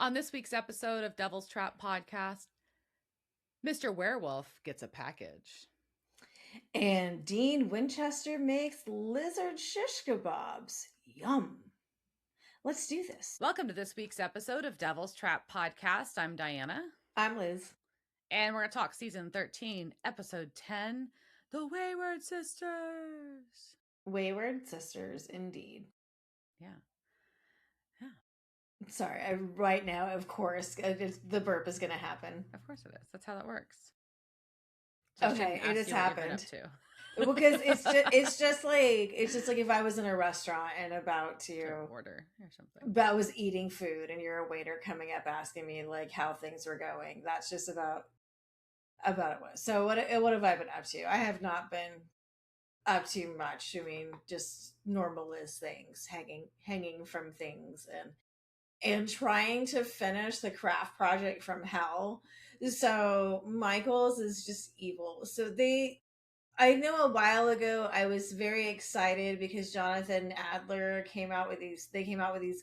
On this week's episode of Devil's Trap Podcast, Mr. Werewolf gets a package. And Dean Winchester makes lizard shish kebabs. Yum. Let's do this. Welcome to this week's episode of Devil's Trap Podcast. I'm Diana. I'm Liz. And we're going to talk season 13, episode 10, The Wayward Sisters. Wayward Sisters, indeed. Yeah. Sorry, right now, of course, the burp is going to happen. Of course it is. That's how that works. Okay, it has happened. Because it's just like if I was in a restaurant and about to order or something. About was eating food and you're a waiter coming up asking me like how things were going. That's just about it was. So what have I been up to? I have not been up to much. I mean, just normal Liz things, hanging from things and trying to finish the craft project from hell. So Michael's is just evil. So I know a while ago I was very excited because Jonathan Adler came out with these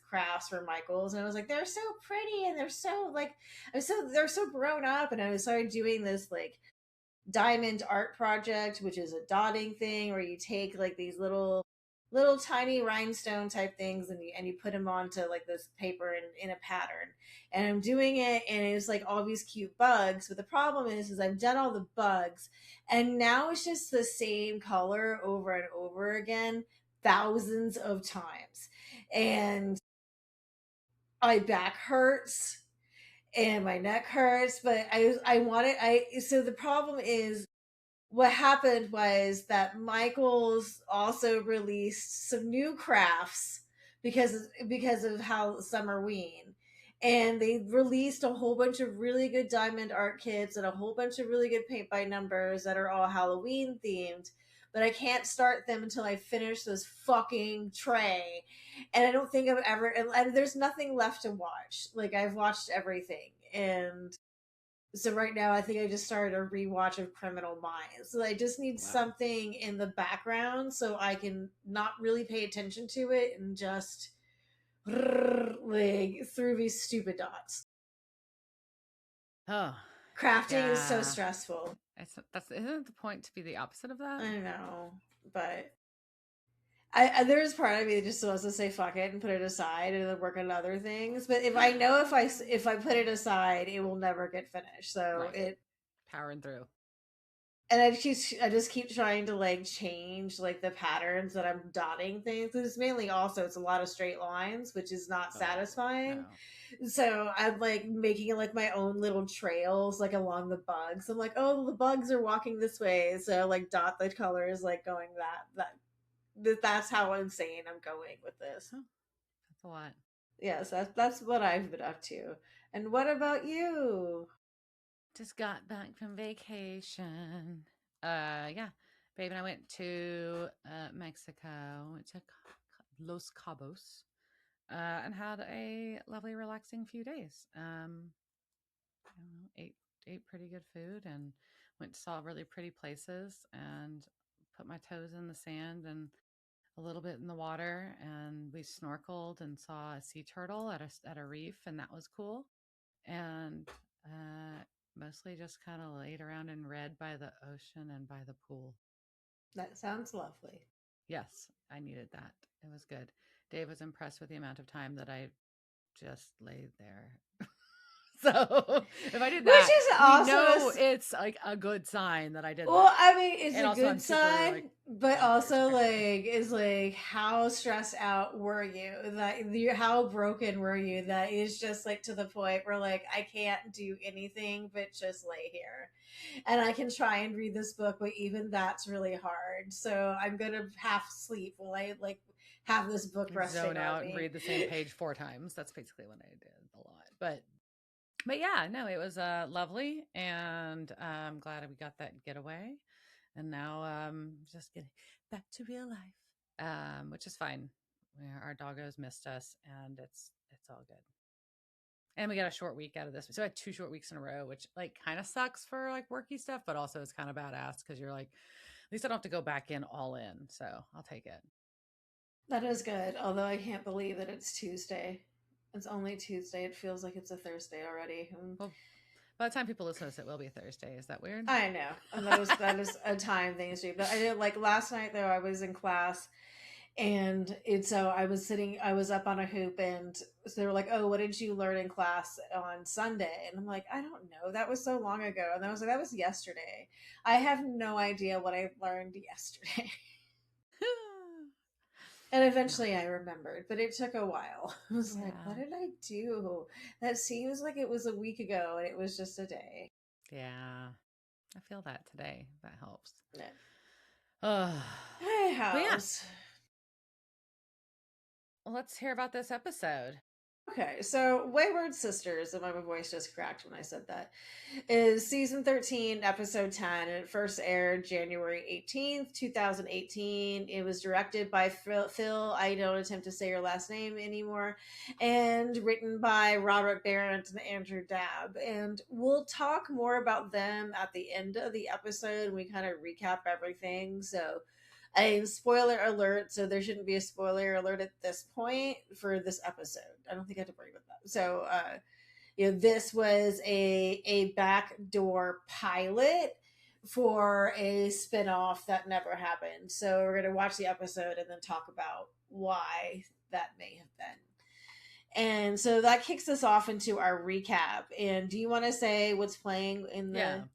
crafts for Michael's, and I was like, they're so pretty and they're so like they're so grown up, and I started doing this like diamond art project, which is a dotting thing where you take like these little tiny rhinestone type things and you put them onto like this paper in a pattern. And I'm doing it and it's like all these cute bugs, but the problem is I've done all the bugs and now it's just the same color over and over again thousands of times, and my back hurts and my neck hurts. But so the problem is what happened was that Michael's also released some new crafts because of Halloween, and they released a whole bunch of really good diamond art kits and a whole bunch of really good paint by numbers that are all Halloween themed. But I can't start them until I finish this fucking tray, and I don't think I've ever. And there's nothing left to watch. Like I've watched everything, and so right now I think I just started a rewatch of Criminal Minds. So I just need something in the background so I can not really pay attention to it and just like through these stupid dots. Oh, crafting is so stressful. Isn't it the point to be the opposite of that? I know, but there's part of me that just wants to say fuck it and put it aside and then work on other things. But if I know if I put it aside, it will never get finished. So it powering through. And I just keep trying to like change like the patterns that I'm dotting things. It's mainly also it's a lot of straight lines, which is not satisfying. No. So I'm like making like my own little trails like along the bugs. I'm like, oh, the bugs are walking this way, so like dot the colors like going that's how insane I'm going with this. Huh. That's a lot. Yes, that's what I've been up to. And what about you? Just got back from vacation. Yeah, babe and I went to Mexico. Went to Los Cabos and had a lovely, relaxing few days. I don't know, ate pretty good food and went to saw really pretty places and put my toes in the sand and a little bit in the water, and we snorkeled and saw a sea turtle at a reef, and that was cool. And mostly just kind of laid around and read by the ocean and by the pool. That sounds lovely. Yes, I needed that. It was good. Dave was impressed with the amount of time that I just laid there. So if I did that, which is also it's like a good sign that I did. Well, that. I mean, it's and a good sign, like, but also like is like how stressed out were you? How broken were you? That is just like to the point where like I can't do anything but just lay here, and I can try and read this book, but even that's really hard. So I'm gonna half sleep while I like have this book resting zone out on me. And read the same page 4 times. That's basically what I did a lot, But yeah, no, it was lovely, and I'm glad we got that getaway. And now just getting back to real life, which is fine. Our doggos missed us, and it's all good. And we got a short week out of this. So I had 2 short weeks in a row, which like kind of sucks for like worky stuff, but also it's kind of badass because you're like, at least I don't have to go back in all in. So I'll take it. That is good. Although I can't believe that it's Tuesday. It's only Tuesday. It feels like it's a Thursday already. Well, by the time people listen to this, it will be a Thursday. Is that weird? I know, and that is a time thing to do. But I did like last night though. I was in class, and so I was up on a hoop, and so they were like, "Oh, what did you learn in class on Sunday?" And I'm like, "I don't know. That was so long ago." And I was like, "That was yesterday. I have no idea what I learned yesterday." And eventually I remembered, but it took a while. I was like, "What Yeah. did I do? That seems like it was a week ago, and it was just a day." Yeah. I feel that today. That helps. Yeah. Uh, Hey, but yeah, house. well, let's hear about this episode. Okay, so Wayward Sisters, and my voice just cracked when I said that, is season 13, episode 10, and it first aired January 18th, 2018. It was directed by Phil, I don't attempt to say your last name anymore, and written by Robert Barrett and Andrew Dabb. And we'll talk more about them at the end of the episode. We kind of recap everything, so a spoiler alert, so there shouldn't be a spoiler alert at this point for this episode. I don't think I have to worry about that. So this was a backdoor pilot for a spin-off that never happened. So we're gonna watch the episode and then talk about why that may have been. And so that kicks us off into our recap. And do you want to say what's playing in Yeah. the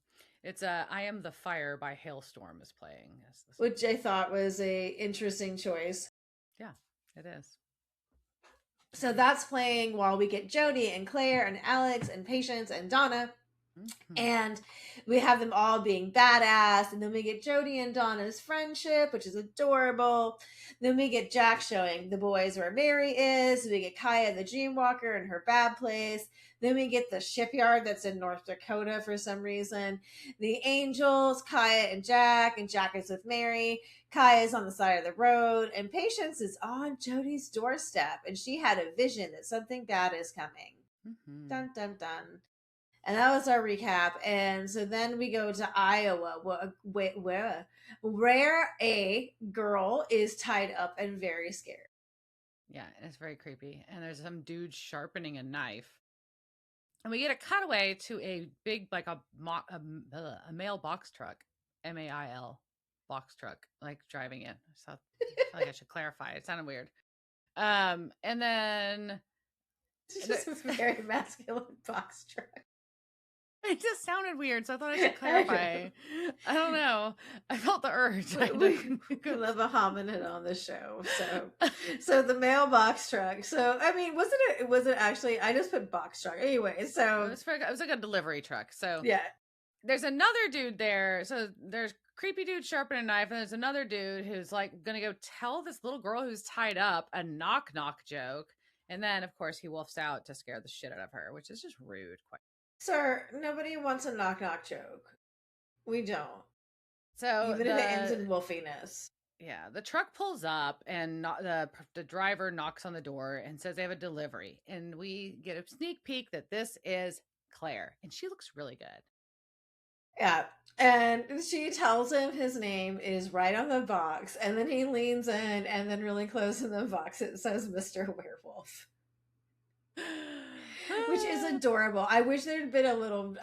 It's I Am the Fire by Hailstorm is playing. which I thought was a interesting choice. Yeah, it is. So that's playing while we get Jody and Claire and Alex and Patience and Donna. Mm-hmm. And we have them all being badass. And then we get Jody and Donna's friendship, which is adorable. Then we get Jack showing the boys where Mary is. We get Kaya the Dreamwalker in her bad place. Then we get the shipyard that's in North Dakota for some reason. The Angels, Kaya and Jack is with Mary. Kaya is on the side of the road. And Patience is on Jody's doorstep. And she had a vision that something bad is coming. Mm-hmm. Dun, dun, dun. And that was our recap. And so then we go to Iowa, where a girl is tied up and very scared. Yeah, it's very creepy. And there's some dude sharpening a knife. And we get a cutaway to a big, like a mail box truck, MAIL box truck, like driving in. So I feel like I should clarify. It sounded weird. And then It's just a very masculine box truck. it just sounded weird, so I thought I should clarify. I don't know. I felt the urge. We love a hominid on the show. So the mailbox truck. So I mean, was it actually? I just put box truck anyway. So it was like a delivery truck. So yeah, there's another dude there. So there's creepy dude sharpening a knife, and there's another dude who's like gonna go tell this little girl who's tied up a knock joke, and then of course he wolfs out to scare the shit out of her, which is just rude. Quite. Sir, nobody wants a knock joke. We don't. So even if it ends in wolfiness. Yeah, the truck pulls up and the driver knocks on the door and says they have a delivery. And we get a sneak peek that this is Claire. And she looks really good. Yeah. And she tells him his name is right on the box. And then he leans in, and then really close in the box it says Mr. Werewolf. Which is adorable. I wish there'd been a little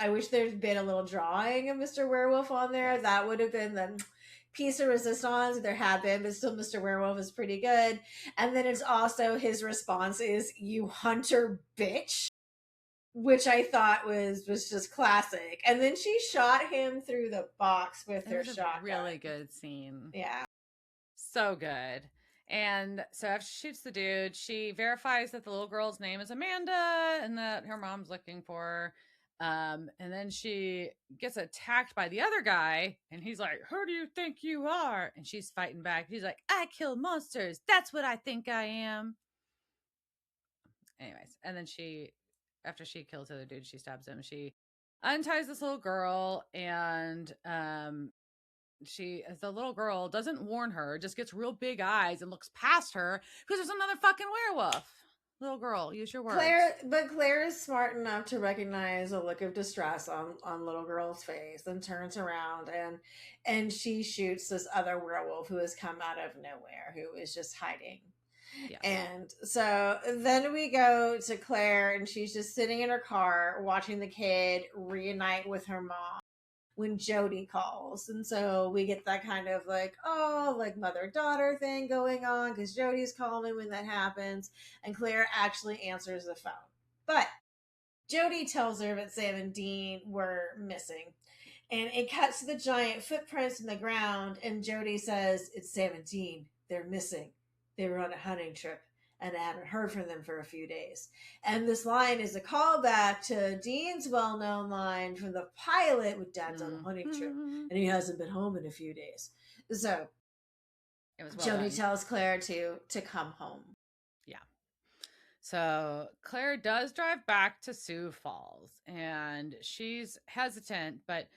drawing of Mr. Werewolf on there. Yes. That would have been the piece of resistance if there had been, but still Mr. Werewolf is pretty good. And then it's also his response is "You hunter bitch," which I thought was just classic. And then she shot him through the box with her shotgun. Really good scene. Yeah. So good. And so after she shoots the dude, she verifies that the little girl's name is Amanda and that her mom's looking for her. And then she gets attacked by the other guy, and he's like, "Who do you think you are?" And she's fighting back. He's like, "I kill monsters. That's what I think I am." Anyways, and then after she kills the other dude, she stabs him. She unties this little girl, and the little girl doesn't warn her, just gets real big eyes and looks past her because there's another fucking werewolf. Little girl, use your words. Claire is smart enough to recognize a look of distress on little girl's face and turns around and she shoots this other werewolf who has come out of nowhere, who is just hiding. Yes. And so then we go to Claire, and she's just sitting in her car watching the kid reunite with her mom when Jody calls. And so we get that kind of like, oh, like mother daughter thing going on because Jody's calling when that happens. And Claire actually answers the phone. But Jody tells her that Sam and Dean were missing. And it cuts to the giant footprints in the ground, and Jody says, "It's Sam and Dean. They're missing. They were on a hunting trip, and I haven't heard from them for a few days." And this line is a callback to Dean's well known line from the pilot with Dad's on a hunting trip, and he hasn't been home in a few days. So It was well Jody done. tells Claire to come home. Yeah. So Claire does drive back to Sioux Falls, and she's hesitant, but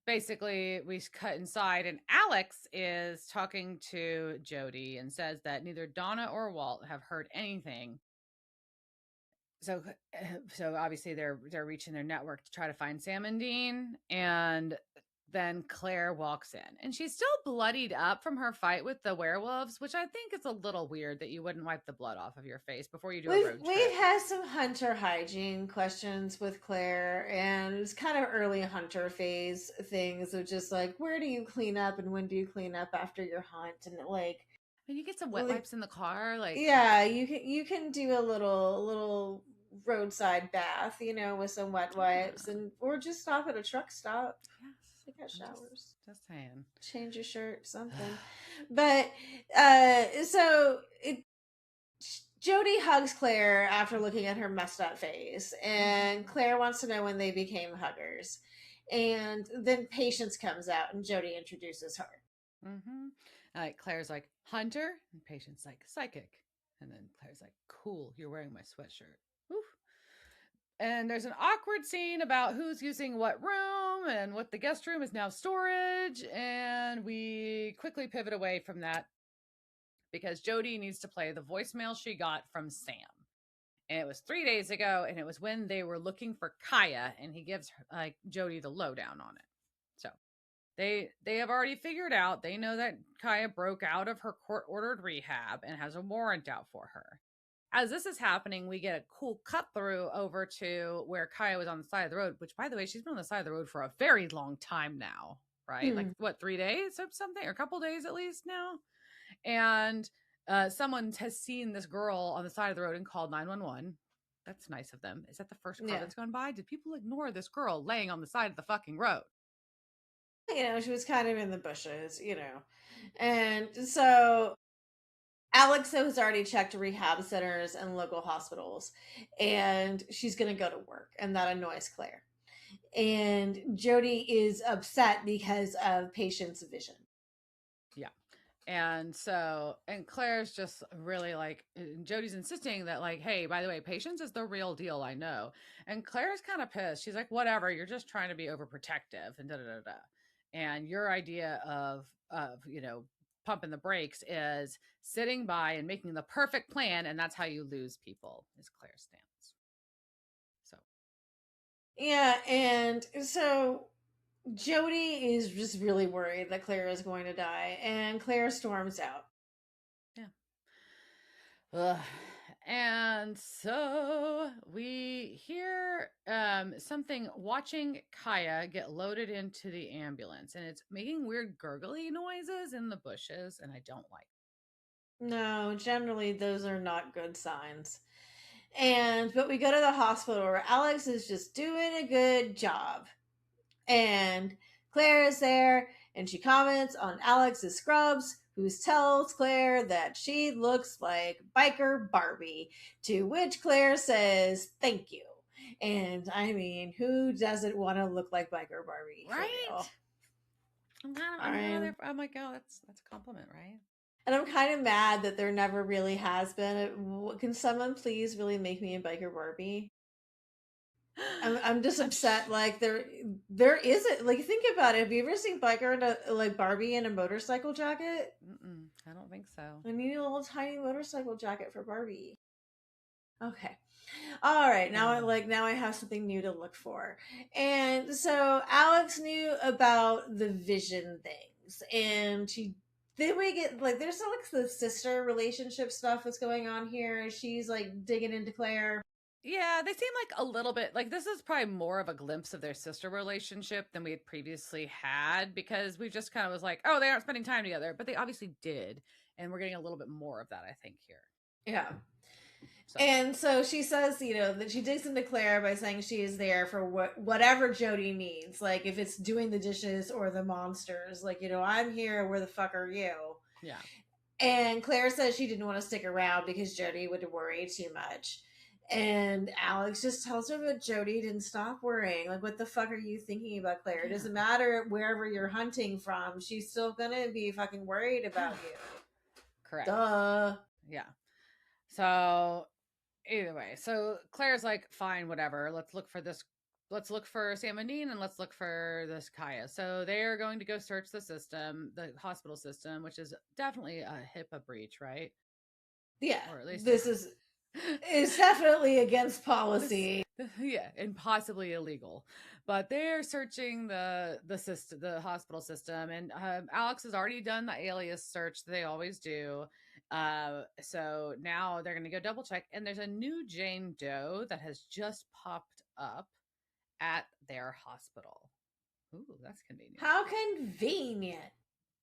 basically we cut inside, and Alex is talking to Jody and says that neither Donna or Walt have heard anything. So obviously they're reaching their network to try to find Sam and Dean, and then Claire walks in, and she's still bloodied up from her fight with the werewolves, which I think is a little weird that you wouldn't wipe the blood off of your face before you do a road We've trip. had some hunter hygiene questions with Claire, and it's kind of early hunter phase things of just like, where do you clean up and when do you clean up after your hunt, and like, I mean, you get some wet wipes in the car, like yeah, you can do a little roadside bath, with some wet wipes, yeah, and or just stop at a truck stop, yes. take out I'm showers, just saying. change your shirt, something. But Jody hugs Claire after looking at her messed up face, and Claire wants to know when they became huggers. And then Patience comes out, and Jody introduces her. Claire's like, Hunter, and Patience like, psychic, and then Claire's like, cool, you're wearing my sweatshirt. Oof. And there's an awkward scene about who's using what room and what the guest room is now storage, and we quickly pivot away from that because Jody needs to play the voicemail she got from Sam. And it was 3 days ago, and it was when they were looking for Kaya, and he gives like Jody the lowdown on it. So they have already figured out, they know that Kaya broke out of her court-ordered rehab and has a warrant out for her. As this is happening, we get a cool cut through over to where Kaya was on the side of the road, which, by the way, she's been on the side of the road for a very long time now, right? Like, what, 3 days or something, or a couple days at least now? And someone has seen this girl on the side of the road and called 911. That's nice of them. Is that the first car that's gone by? Did people ignore this girl laying on the side of the fucking road? She was kind of in the bushes, And so Alex has already checked rehab centers and local hospitals, and she's going to go to work, and that annoys Claire. And Jody is upset because of Patient's vision. Yeah. And Claire's just really like, Jody's insisting that, like, hey, by the way, Patience is the real deal, I know. And Claire's kind of pissed. She's like, whatever, you're just trying to be overprotective and da da da da. And your idea of pumping the brakes is sitting by and making the perfect plan, and that's how you lose people, is Claire's stance. So yeah, and so Jody is just really worried that Claire is going to die, and Claire storms out. Yeah. Ugh. And so we hear something watching Kaya get loaded into the ambulance, and it's making weird gurgly noises in the bushes, and I don't like it. No, generally those are not good signs. But we go to the hospital where Alex is just doing a good job. And Claire is there, and she comments on Alex's scrubs, who tells Claire that she looks like biker Barbie, to which Claire says, thank you. And I mean, who doesn't want to look like biker Barbie? Right? I'm like, oh, that's a compliment, right? And I'm kind of mad that there never really has been. Can someone please really make me a biker Barbie? I'm just upset. Like there isn't. Like, think about it. Have you ever seen biker in like Barbie in a motorcycle jacket? I don't think so. I need a little tiny motorcycle jacket for Barbie. Okay. All right. Now I have something new to look for. And so Alex knew about the vision things, and then we get like there's still like the sister relationship stuff that's going on here. She's like digging into Claire. Yeah, they seem like a little bit like this is probably more of a glimpse of their sister relationship than we had previously had because we just kind of was like, oh, they aren't spending time together, but they obviously did, and we're getting a little bit more of that, I think, here. Yeah. So And so she says, you know, that she digs into Claire by saying she is there for whatever Jody needs. Like if it's doing the dishes or the monsters, like, you know, I'm here, where the fuck are you? yeah, And Claire says she didn't want to stick around because Jody would worry too much. And Alex just tells her that Jody didn't stop worrying. Like, what the fuck are you thinking about Claire? It doesn't matter wherever you're hunting from. She's still gonna be fucking worried about you. correct. Duh. Yeah. So either way, so Claire's like, fine, whatever. Let's look for this. Let's look for Sam and Dean and let's look for this Kaya. So they are going to go search the system, the hospital system, which is definitely a HIPAA breach, right? Yeah. Or at least This is definitely against policy. Yeah, and possibly illegal. But they're searching the system, the hospital system, and Alex has already done the alias search that they always do. So now they're going to go double check, and there's a new Jane Doe that has just popped up at their hospital. Ooh, that's convenient. How convenient.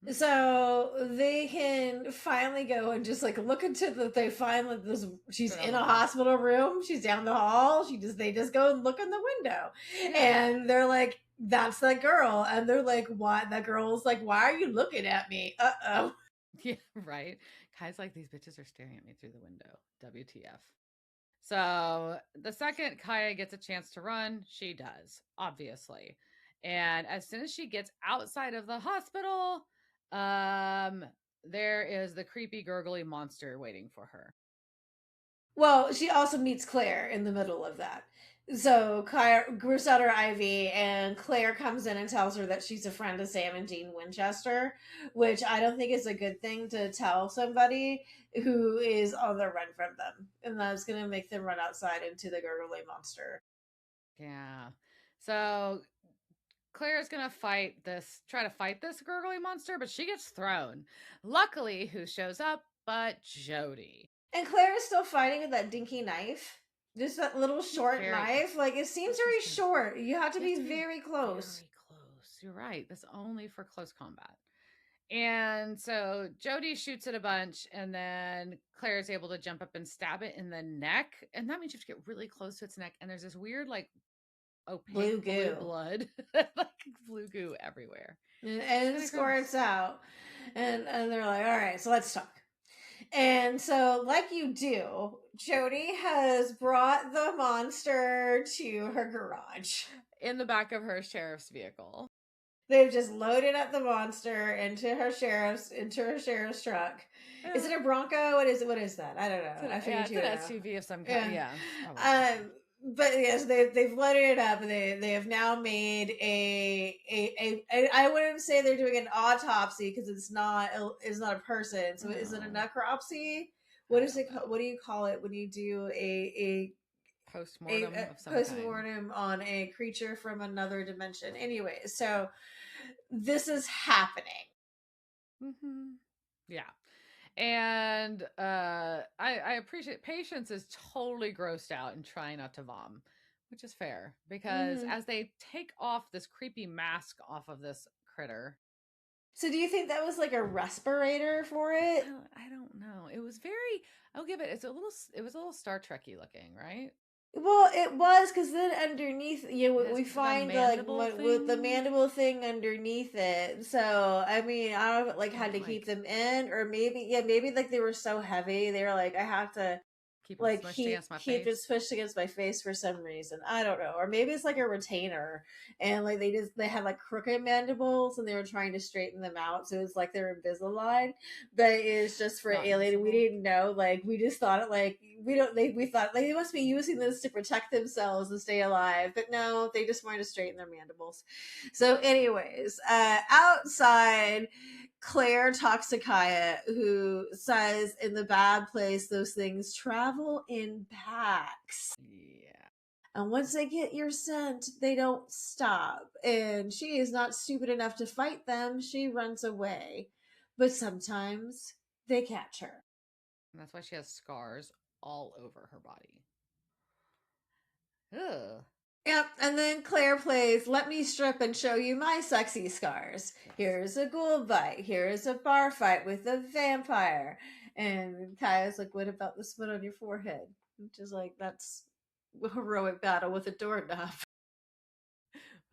Mm-hmm. So they can finally go and just like look into the. They find like this. She's in a hospital room. She's down the hall. They just go and look in the window, and they're like, "That's that girl." And they're like, "What?" That girl's like, "Why are you looking at me?" Oh. Yeah, right. Kai's like, these bitches are staring at me through the window. WTF. So the second Kaya gets a chance to run, she does, obviously. And as soon as she gets outside of the hospital, there is the creepy gurgly monster waiting for her. Well, she also meets Claire in the middle of that. So Kaya grips out her IV, and Claire comes in and tells her that she's a friend of Sam and Dean Winchester, which I don't think is a good thing to tell somebody who is on the run from them, and that's going to make them run outside into the gurgly monster. Yeah. So Claire's gonna try to fight this gurgly monster, but she gets thrown. Luckily, who shows up but Jody? And Claire is still fighting with that dinky knife. Just that little short knife. Like, it seems very short. You have to be very close. Very close. You're right. That's only for close combat. And so Jody shoots it a bunch, and then Claire is able to jump up and stab it in the neck. And that means you have to get really close to its neck. And there's this weird, like, opaque blue blood, like blue goo everywhere. And it squirts out. And they're like, all right, so let's talk. And so, like you do, Jody has brought the monster to her garage. In the back of her sheriff's vehicle. They've just loaded up the monster into her sheriff's truck. Yeah. Is it a Bronco? What is that? I don't know. It's an SUV of some kind. Yeah. But yes, they've loaded it up, and they have now made a I wouldn't say they're doing an autopsy because it's not a person. So is it a necropsy? What is it? What do you call it when you do a postmortem of some postmortem on a creature from another dimension? Anyway, so this is happening. Mm-hmm. Yeah. And I appreciate Patience is totally grossed out and trying not to vom, which is fair because as they take off this creepy mask off of this critter. So do you think that was like a respirator for it? I don't know. It was very, I'll give it, it was a little Star Trek-y looking, right? Well, it was because then underneath, we find the mandible thing underneath it. So I mean, I don't know if it had to keep them in, or maybe like they were so heavy, they were like, I have to keep it pushed against my face for some reason. I don't know, or maybe it's like a retainer, and like they had like crooked mandibles, and they were trying to straighten them out, so it's like they're Invisalign, but it's just for alien. We didn't know, like we just thought it like we thought like they must be using this to protect themselves and stay alive, but no, they just wanted to straighten their mandibles. So, anyways, outside. Claire talks to Kaya, who says in the bad place, those things travel in packs. Yeah. And once they get your scent, they don't stop. And she is not stupid enough to fight them. She runs away. but sometimes they catch her. And that's why she has scars all over her body. Ugh. Yep, and then Claire plays Let Me Strip and Show You My Sexy Scars. Yes. Here's a ghoul bite. Here's a bar fight with a vampire. And Kaya's like, what about the split on your forehead? Which is like, that's a heroic battle with a doorknob.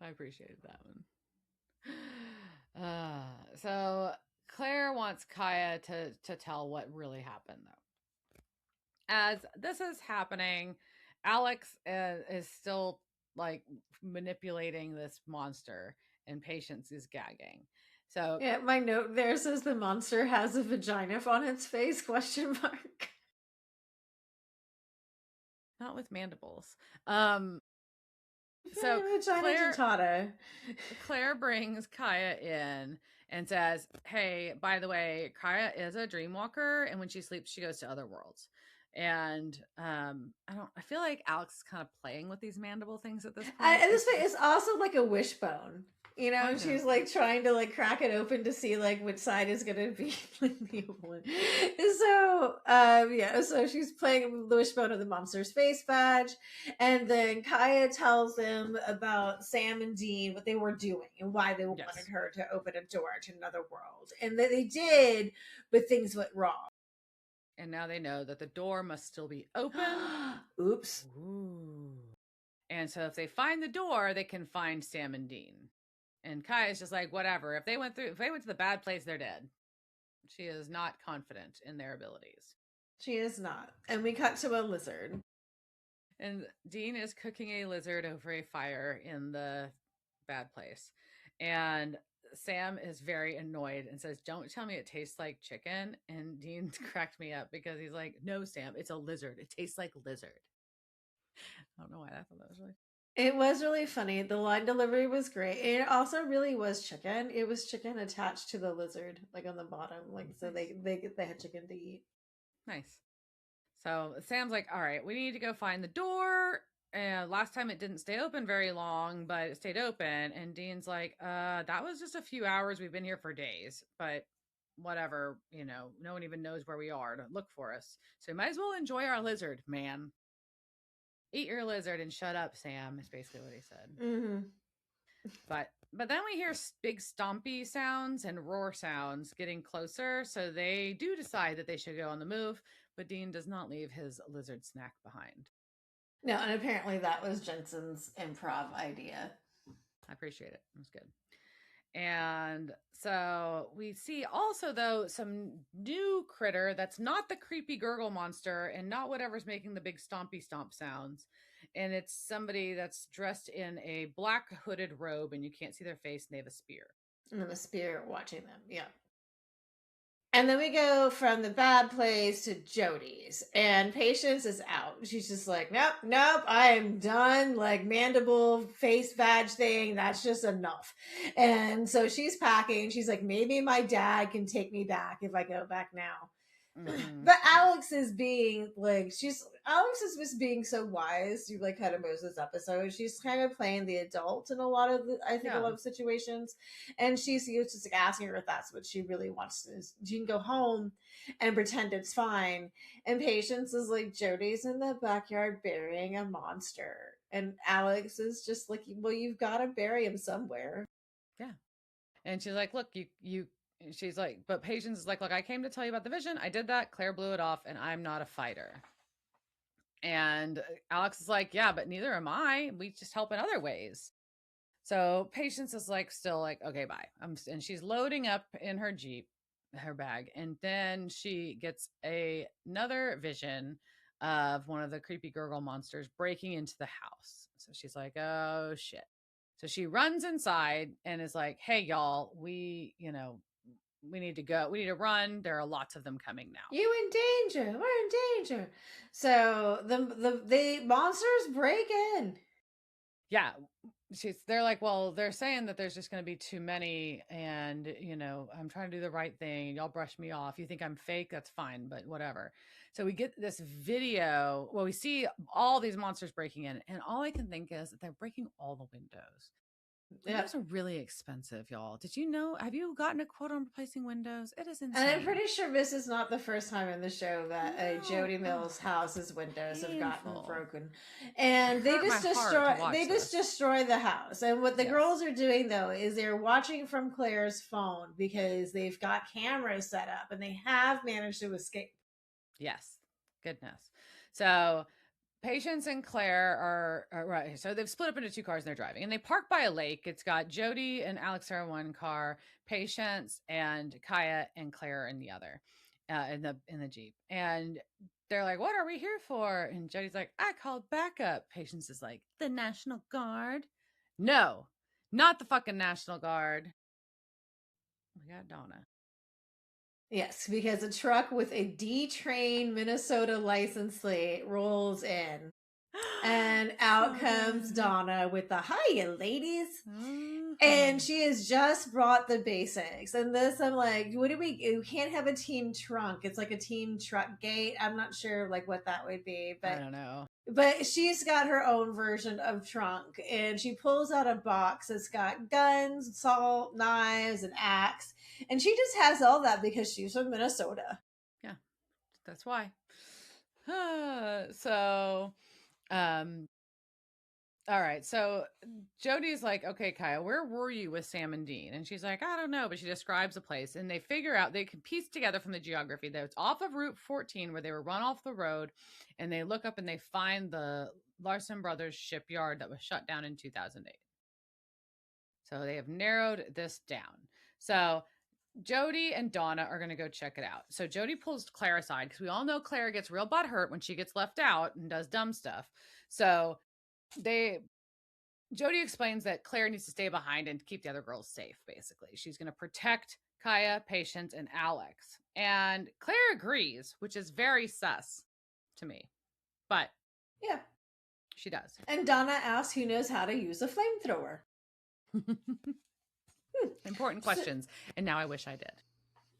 I appreciated that one. So Claire wants Kaya to tell what really happened, though. As this is happening, Alex is still like manipulating this monster, and Patience is gagging. So Yeah, my note there says the monster has a vagina on its face, question mark. not with mandibles. So Vagina Claire brings Kaya in and says, "Hey, by the way, Kaya is a dreamwalker, and when she sleeps, she goes to other worlds." And I feel like Alex is kind of playing with these mandible things at this point. And this it's also like a wishbone. You know, Kind she's of. like trying to like crack it open to see like which side is gonna be like the one. So yeah, so she's playing the wishbone of the monster's face badge, and then Kaya tells them about Sam and Dean, what they were doing and why they wanted her to open a door to another world. And that they did, but things went wrong. And now they know that the door must still be open. Oops. Ooh. And so if they find the door, they can find Sam and Dean. And Kai is just like, whatever. If they went to the bad place, they're dead. She is not confident in their abilities. She is not. And we cut to a lizard. And Dean is cooking a lizard over a fire in the bad place. And Sam is very annoyed and says, "Don't tell me it tastes like chicken." And Dean cracked me up because he's like, "No, Sam, it's a lizard. It tastes like lizard." I don't know why I thought that was really. It was really funny. The line delivery was great. And it also really was chicken. It was chicken attached to the lizard, like on the bottom. Like so Nice. they had chicken to eat. Nice. So Sam's like, "All right, we need to go find the door." And last time it didn't stay open very long, but it stayed open. And Dean's like, that was just a few hours. We've been here for days, but whatever, no one even knows where we are to look for us. So we might as well enjoy our lizard, man. Eat your lizard and shut up, Sam, is basically what he said. Mm-hmm. But then we hear big stompy sounds and roar sounds getting closer. So they do decide that they should go on the move, but Dean does not leave his lizard snack behind. No, and apparently that was Jensen's improv idea. I appreciate it. It was good. And so we see also, though, some new critter that's not the creepy gurgle monster and not whatever's making the big stompy stomp sounds. And it's somebody that's dressed in a black hooded robe and you can't see their face, and they have a spear. And then a spear watching them. Yeah. And then we go from the bad place to Jody's, and Patience is out. She's just like, nope, I am done. Like mandible face badge thing, that's just enough. And so she's packing. She's like, maybe my dad can take me back if I go back now. Mm-hmm. But Alex is being like, Alex is just being so wise through like kind of most of this episode. She's kind of playing the adult in a lot of a lot of situations, and she's just like asking her if that's what she really wants to. She can go home and pretend it's fine. And Patience is like, Jody's in the backyard burying a monster, and Alex is just like, well, you've got to bury him somewhere. Yeah, and she's like, look, you. She's like, but Patience is like, look, I came to tell you about the vision. I did that. Claire blew it off, and I'm not a fighter. And Alex is like, yeah, but neither am I. We just help in other ways. So Patience is like, still like, okay, bye. And she's loading up in her Jeep, her bag. And then she gets another vision of one of the creepy gurgle monsters breaking into the house. So she's like, oh shit. So she runs inside and is like, hey, y'all, we need to go. We need to run. There are lots of them coming now. You in danger. We're in danger. So the monsters break in. Yeah. They're like, well, they're saying that there's just going to be too many. And, I'm trying to do the right thing. Y'all brush me off. You think I'm fake? That's fine, but whatever. So we get this video. Well, we see all these monsters breaking in. And all I can think is that they're breaking all the windows. Windows are really expensive, y'all. Did you know? Have you gotten a quote on replacing windows? It is insane. And I'm pretty sure this is not the first time in the show that Jody Mills' house's windows have gotten broken, and they just destroy the house. And what the girls are doing though is they're watching from Claire's phone because they've got cameras set up and they have managed to escape. Yes, goodness. So Patience and Claire are right. So they've split up into 2 cars and they're driving, and they park by a lake. It's got Jody and Alex are in one car, Patience and Kaya and Claire in the other, in the Jeep. And they're like, "What are we here for?" And Jody's like, "I called backup." Patience is like, "The National Guard?" No, not the fucking National Guard. We got Donna. Yes, because a truck with a D-Train Minnesota license plate rolls in. And out comes Donna with the hiya, ladies. Mm-hmm. And she has just brought the basics. And this, I'm like, we can't have a team trunk. It's like a team truck gate. I'm not sure like what that would be, but I don't know. But she's got her own version of trunk, and she pulls out a box that's got guns, salt, knives, and axe, and she just has all that because she's from Minnesota. Yeah, that's why. So, all right. So Jody's like, "Okay, Kaya, where were you with Sam and Dean?" And she's like, "I don't know," but she describes a place, and they figure out they can piece together from the geography that it's off of Route 14 where they were run off the road, and they look up and they find the Larson Brothers shipyard that was shut down in 2008. So they have narrowed this down. So Jody and Donna are going to go check it out. So Jody pulls Claire aside because we all know Claire gets real butthurt when she gets left out and does dumb stuff. So Jody explains that Claire needs to stay behind and keep the other girls safe, basically. She's going to protect Kaya, Patience, and Alex. And Claire agrees, which is very sus to me. But yeah, she does. And Donna asks who knows how to use a flamethrower. Important questions. And now I wish I did.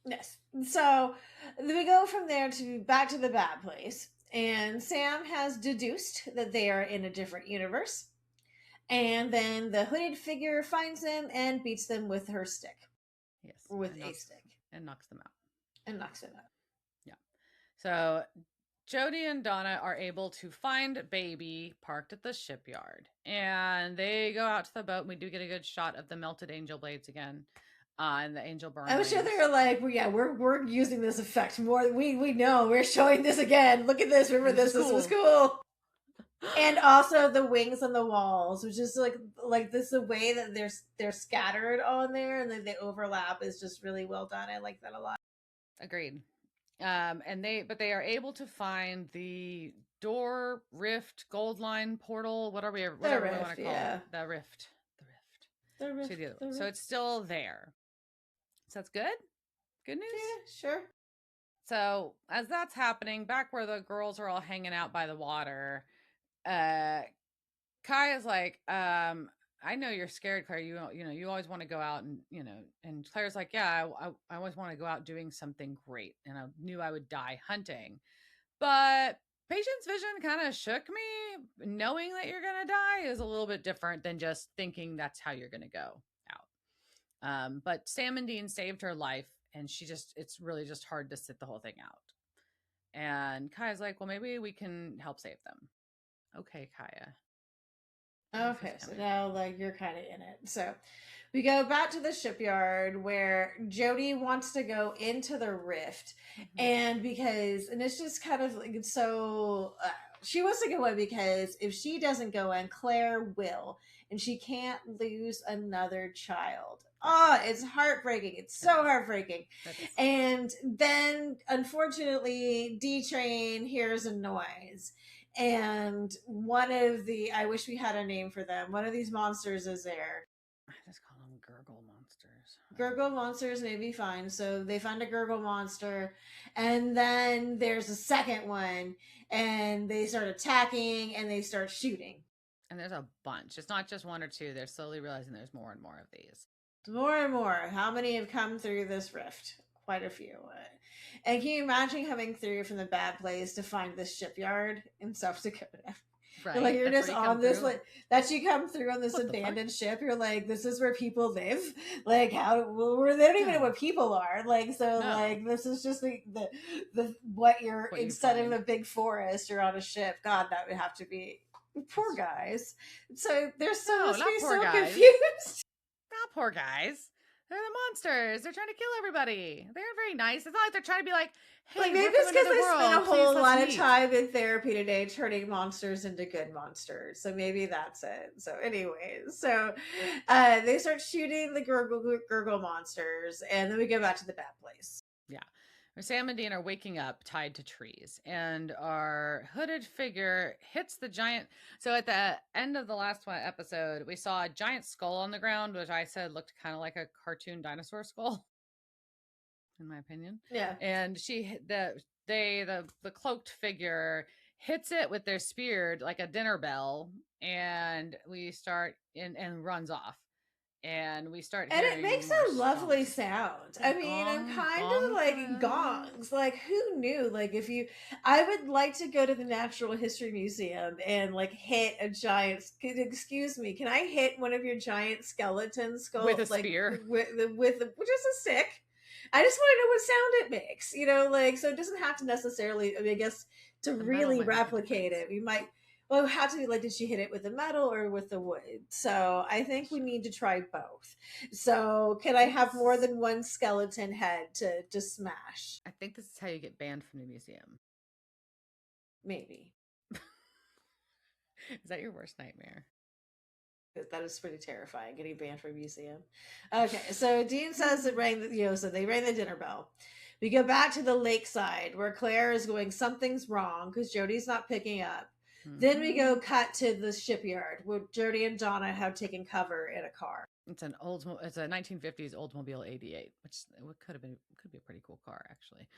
Yes. So we go from there to back to the bad place. And Sam has deduced that they are in a different universe. And then the hooded figure finds them and beats them with her stick. Yes. Or with a stick. And knocks them out. Yeah. So Jody and Donna are able to find Baby parked at the shipyard. And they go out to the boat. And we do get a good shot of the melted angel blades again. And the angel burn. I'm sure they were like, well, yeah, we're using this effect more. We know we're showing this again. Look at this. Remember this? This was cool. And also the wings on the walls, which is like this the way that they're scattered on there and then they overlap is just really well done. I like that a lot. Agreed. And they are able to find the door, rift, gold line, portal, whatever we want to call it. The rift. So it's still there. So that's good. Good news. Yeah, sure. So as that's happening, back where the girls are all hanging out by the water, Kai is like, I know you're scared, Claire. You always want to go out and, and Claire's like, yeah, I always want to go out doing something great. And I knew I would die hunting. But Patience vision kind of shook me. Knowing that you're going to die is a little bit different than just thinking that's how you're going to go out. But Sam and Dean saved her life. And it's really just hard to sit the whole thing out. And Kaya's like, well, maybe we can help save them. Okay, Kaya. Okay, so now you're kind of in it. So we go back to the shipyard where Jody wants to go into the rift, and it's just kind of like so. She wants to go in because if she doesn't go in, Claire will, and she can't lose another child. Oh, it's heartbreaking. It's so heartbreaking. And then, unfortunately, D-Train hears a noise. And one of I wish we had a name for them. One of these monsters is there. I just call them gurgle monsters. Gurgle monsters may be fine. So they find a gurgle monster. And then there's a second one. And they start attacking and they start shooting. And there's a bunch. It's not just one or two. They're slowly realizing there's more and more of these. More and more. How many have come through this rift? Quite a few. And can you imagine coming through from the bad place to find this shipyard in South Dakota? Right. Like you're That's just where you come on this through. that you come through on this What the fuck? abandoned ship. You're like, this is where people live. Like how well, they don't even know Yeah. what people are. Like so, No. like this is just the what you're What you instead of find. a big forest, you're on a ship. God, that would have to be poor guys. So they're so No, must not be poor so guys. confused. Not poor guys. They're the monsters. They're trying to kill everybody. They're very nice. It's not like they're trying to be like, hey, Like maybe we're from it's because another I spent a world. Please whole let's lot of meet. time in therapy today turning monsters into good monsters. So maybe that's it. So, anyways, they start shooting the gurgle monsters, and then we go back to the bad place. Yeah. Sam and Dean are waking up tied to trees, and our hooded figure hits the giant. So at the end of the last one episode, we saw a giant skull on the ground, which I said looked kind of like a cartoon dinosaur skull, in my opinion. Yeah. And the cloaked figure hits it with their spear like a dinner bell, and we start in and runs off. And we start And it hearing makes more a lovely stomps. sound. The I mean, I'm kind of gong like sound. gongs. Like, who knew? Like, I would like to go to the Natural History Museum and like hit a giant. Excuse me, can I hit one of your giant skeleton skull With a like spear. with just a stick? I just want to know what sound it makes. Like so it doesn't have to necessarily. I mean, I guess to The metal really might make a replicate difference. it, you might well, how to like, did she hit it with the metal or with the wood? So I think we need to try both. So can I have more than one skeleton head to smash? I think this is how you get banned from the museum. Maybe. Is that your worst nightmare? That is pretty terrifying, getting banned from a museum. Okay, so Dean says it rang, so they rang the dinner bell. We go back to the lakeside where Claire is going, something's wrong because Jody's not picking up. Then we go cut to the shipyard where Jody and Donna have taken cover in a car. It's a 1950s Oldsmobile 88, which could be a pretty cool car actually.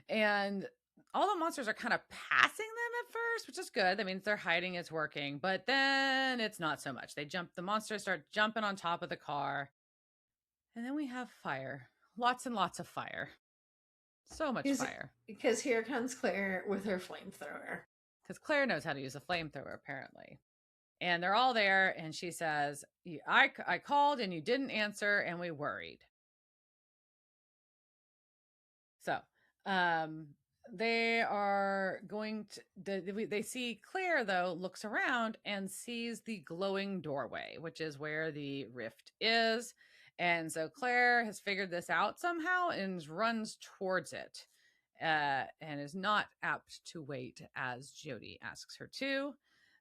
And all the monsters are kind of passing them at first, which is good. That means their hiding is working, but then it's not so much. The monsters start jumping on top of the car. And then we have fire. Lots and lots of fire. So much fire. Because here comes Claire with her flamethrower. Because Claire knows how to use a flamethrower, apparently. And they're all there, and she says, I called and you didn't answer, and we worried. So, they are going to, they see Claire, though, looks around and sees the glowing doorway, which is where the rift is. And so Claire has figured this out somehow and runs towards it. And is not apt to wait as Jody asks her to.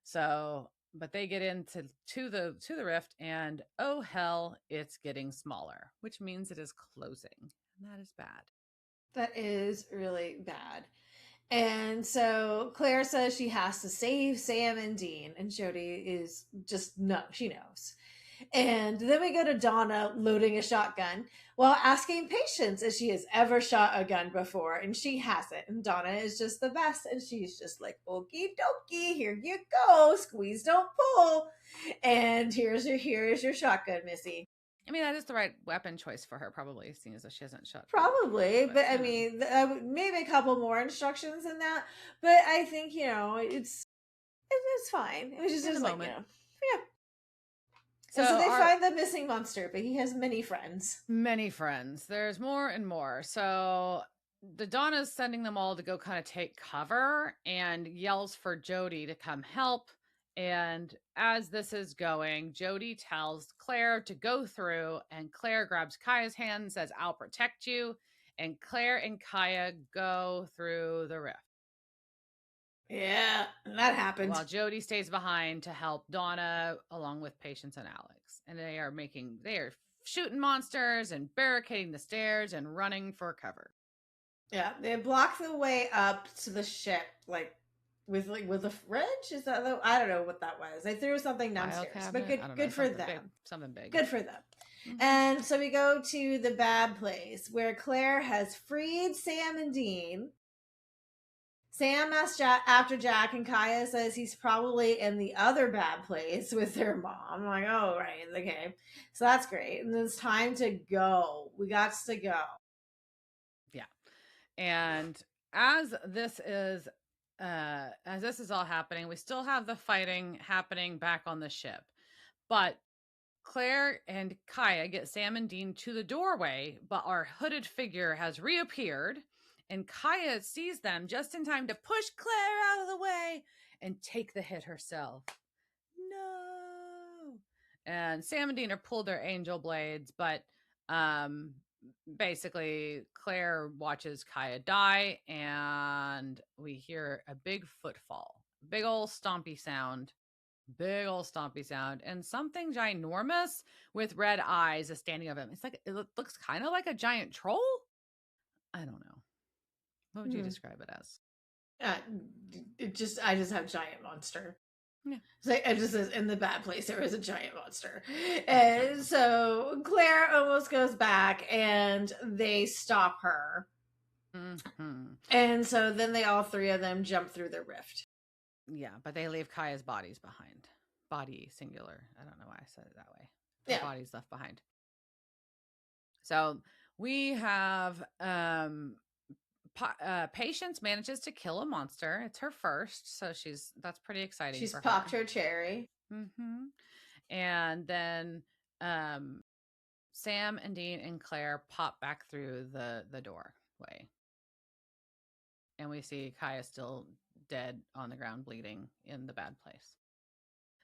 So, but they get into the rift, and oh hell, it's getting smaller, which means it is closing. And that is bad. That is really bad. And so Claire says she has to save Sam and Dean, and Jody is just no, she knows. And then we go to Donna loading a shotgun while asking Patience if she has ever shot a gun before, and she hasn't. And Donna is just the best, and she's just like, okie dokie, here you go, squeeze, don't pull, and here's your shotgun, Missy. I mean, that is the right weapon choice for her, probably, seeing as though she hasn't shot. Probably, but I mean, maybe a couple more instructions in that. But I think it's fine. It was just like moment. Yeah. So they find the missing monster, but he has many friends. Many friends. There's more and more. So the Donna's sending them all to go kind of take cover and yells for Jody to come help. And as this is going, Jody tells Claire to go through, and Claire grabs Kaya's hand and says, I'll protect you. And Claire and Kaya go through the rift. Yeah, that happened. While Jody stays behind to help Donna along with Patience and Alex. And they are shooting monsters and barricading the stairs and running for cover. Yeah, they block the way up to the ship, with a fridge. Is that I don't know what that was. They threw something downstairs, but good for them. Something big. Good for them. Mm-hmm. And so we go to the bad place where Claire has freed Sam and Dean. Sam asks after Jack, and Kaya says he's probably in the other bad place with their mom. I'm like, oh, right, okay. So that's great. And it's time to go. We got to go. Yeah. And as this is as this is all happening, we still have the fighting happening back on the ship. But Claire and Kaya get Sam and Dean to the doorway, but our hooded figure has reappeared, and Kaya sees them just in time to push Claire out of the way and take the hit herself. No. And Sam and Dean are pulled their angel blades, but um basically Claire watches Kaya die, and we hear a big footfall. Big old stompy sound. Big old stompy sound. And something ginormous with red eyes is standing over him. It's like it looks kind of like a giant troll. I don't know. What would you describe it as? Uh, I just have giant monster. Yeah. So I just says in the bad place there is a giant monster, and so Claire almost goes back, and they stop her, and so then they all three of them jump through the rift. Yeah, but they leave Kaya's bodies behind. Body singular. I don't know why I said it that way. Her Yeah. body's left behind. So we have Patience manages to kill a monster. It's her first, so that's pretty exciting. She's for popped her cherry. Mm-hmm. And then Sam and Dean and Claire pop back through the doorway, and we see Kaya still dead on the ground, bleeding in the bad place.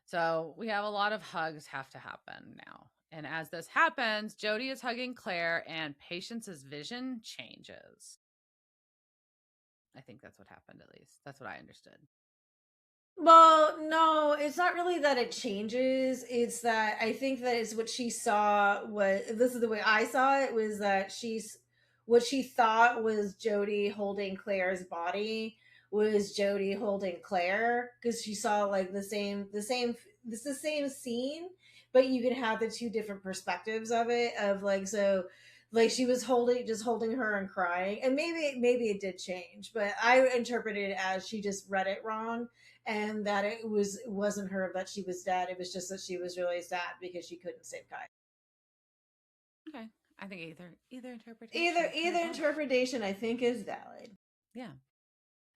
So we have a lot of hugs have to happen now. And as this happens, Jody is hugging Claire, and Patience's vision changes. I think that's what happened, at least. That's what I understood. Well, no, it's not really that it changes. It's that I think that is what she saw was this is the way I saw it was that what she thought was Jody holding Claire's body was Jody holding Claire because she saw like it's the same scene, but you can have the two different perspectives of it of like so like she was holding her and crying, and maybe it did change, but I interpreted it as she just read it wrong, and that it wasn't her that she was dead. It was just that she was really sad because she couldn't save Kai. Okay, I think either interpretation. Either interpretation, I think, is valid. Yeah.